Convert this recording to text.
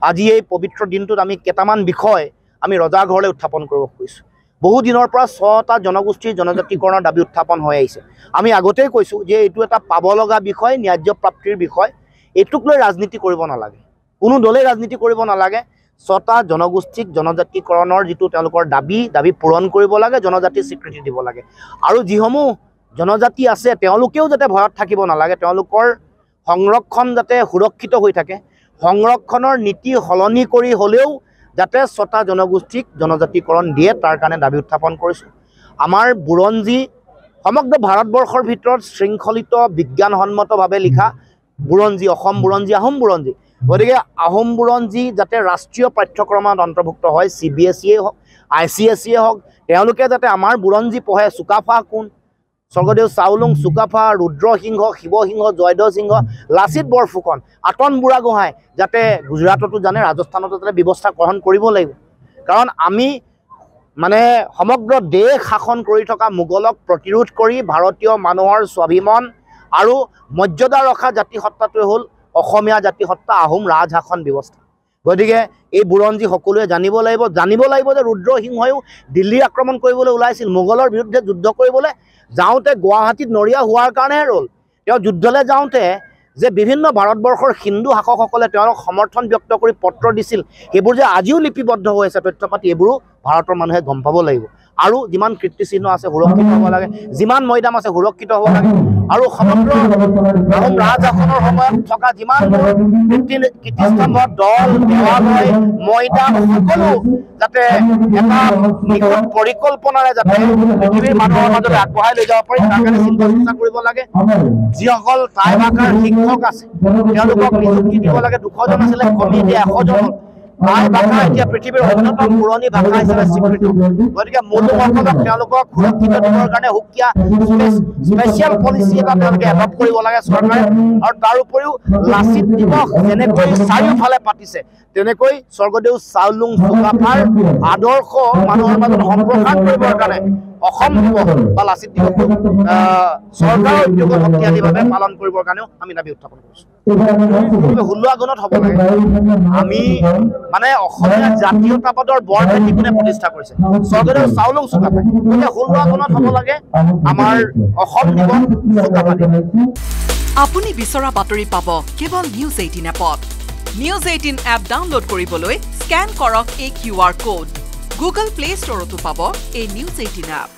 আজি এই পবিত্ৰ দিনটোত আমি কেইটামান বিষয় আমি ৰজাঘৰলৈ উত্থাপন কৰিব খুজিছোঁ। বহু দিনৰ পৰা 6টা জনগোষ্ঠীৰ জনজাতিকৰণৰ দাবী উত্থাপন হৈ আহিছে। আমি আগতেই কৈছোঁ যে এইটো এটা পাব লগা বিষয়, ন্যায্য প্ৰাপ্তিৰ বিষয়। এইটোক লৈ ৰাজনীতি কৰিব নালাগে, কোনো দলেই ৰাজনীতি কৰিব নালাগে। 6টা জনগোষ্ঠীক জনজাতিকৰণৰ যিটো তেওঁলোকৰ দাবী পূৰণ কৰিব লাগে, জনজাতিৰ স্বীকৃতি দিব লাগে। আৰু যিসমূহ জনজাতি আছে তেওঁলোকেও যাতে ভয়ত থাকিব নালাগে, তেওঁলোকৰ সংৰক্ষণ যাতে সুৰক্ষিত হৈ থাকে, সংৰক্ষণৰ নীতি সলনি কৰি হ'লেও যাতে 6টা জনগোষ্ঠীক জনজাতিকৰণ দিয়ে তাৰ কাৰণে দাবী উত্থাপন কৰিছোঁ। আমাৰ বুৰঞ্জী সমগ্ৰ ভাৰতবৰ্ষৰ ভিতৰত শৃংখলিত বিজ্ঞানসন্মতভাৱে লিখা বুৰঞ্জী, অসম বুৰঞ্জী, আহোম বুৰঞ্জী। গতিকে আহোম বুৰঞ্জী যাতে ৰাষ্ট্ৰীয় পাঠ্যক্ৰমত অন্তৰ্ভুক্ত হয়, CBSE হওক, ICSE হওক, তেওঁলোকে যাতে আমাৰ বুৰঞ্জী পঢ়ে। চুকাফা কোন? স্বৰ্গদেউ চাওলুং চুকাফা, ৰুদ্ৰসিংহ, শিৱসিংহ, জয়ধ্বজ সিংহ, লাচিত বৰফুকন, আটন বুঢ়াগোহাঁই যাতে গুজৰাটতো জানে, ৰাজস্থানতো যাতে ব্যৱস্থা গ্ৰহণ কৰিব লাগিব। কাৰণ আমি মানে সমগ্ৰ দেশ শাসন কৰি থকা মোগলক প্ৰতিৰোধ কৰি ভাৰতীয় মানুহৰ স্বাভিমান আৰু মৰ্যাদা ৰখা জাতিসত্তাটোৱে হ'ল অসমীয়া জাতিসত্তা, আহোম ৰাজশাসন ব্যৱস্থা। গতিকে এই বুৰঞ্জী সকলোৱে জানিব লাগিব যে ৰুদ্ৰসিংহইও দিল্লী আক্ৰমণ কৰিবলৈ ওলাইছিল, মোগলৰ বিৰুদ্ধে যুদ্ধ কৰিবলৈ যাওঁতে গুৱাহাটীত নৰিয়া হোৱাৰ কাৰণেহে ৰ'ল। তেওঁ যুদ্ধলৈ যাওঁতে যে বিভিন্ন ভাৰতবৰ্ষৰ হিন্দু শাসকসকলে তেওঁলোক সমৰ্থন ব্যক্ত কৰি পত্ৰ দিছিল, সেইবোৰ যে আজিও লিপিবদ্ধ হৈ আছে তথ্য পাতি, এইবোৰো ভাৰতৰ মানুহে গম পাব লাগিব। আৰু যিমান কীৰ্তিচিহ্ন আছে সুৰক্ষিত হ'ব লাগে, যিমান মৈদাম আছে সুৰক্ষিত হ'ব লাগে। আৰু সমগ্ৰ আহোম ৰাজশাসনৰ সময়ত থকা যিমান কীৰ্তিস্তম্ভ, দল, দেৱালয়, মৈদাম সকলো যাতে এটা নিখুঁত পৰিকল্পনাৰে যাতে পৃথিৱীৰ মানুহৰ মাজলৈ আগবঢ়াই লৈ যাব পাৰি তাৰ কাৰণে চিন্তা কৰিব লাগে। যিসকল টাই ভাষাৰ শিক্ষক আছে তেওঁলোকক নিযুক্তি দিব লাগে। 200 জন আছিলে, কমি এতিয়া 100 জন। টাই ভাষা এতিয়া পৃথিৱীৰ অন্যতম পুৰণি ভাষা হিচাপে স্বীকৃত। গতিকে মনুসকলক তেওঁলোকক সুৰক্ষিত দিবৰ কাৰণে সুকীয়া স্পেচিয়েল পলিচি এটা তেওঁলোকে এডপ্ট কৰিব লাগে চৰকাৰে। আৰু তাৰ উপৰিও লাচিত দিৱস যেনেকৈ চাৰিওফালে পাতিছে, তেনেকৈ স্বৰ্গদেউ চাওলুং চুকাফাৰ আদৰ্শ মানুহৰ মাজত সম্প্ৰসাৰণ কৰিবৰ কাৰণে অসম দিৱস বা লাচিত দিৱসটো চৰকাৰৰ উদ্যোগত শক্তিশালীভাৱে পালন কৰিবৰ কাৰণেও আমি দাবী উত্থাপন কৰিছোঁ। 16 আগনত হ'ব লাগে। আমি মানে অসমীয়া জাতীয়তাবাদৰ বৰভেটি কোনে প্ৰতিষ্ঠা কৰিছে? স্বৰ্গদেউ চাওলুং চুকাফাই। গতিকে 16 আগনত হ'ব লাগে আমাৰ অসম দিৱস, চুকাফা দিৱস। আপুনি বিচৰা বাতৰি পাব কেৱল নিউজ 18 এপত। নিউজ 18 এপ ডাউনলোড কৰিবলৈ স্কেন কৰক এই QR কোড। গুগল প্লে ষ্টৰতো পাব এই নিউজ 18 এপ।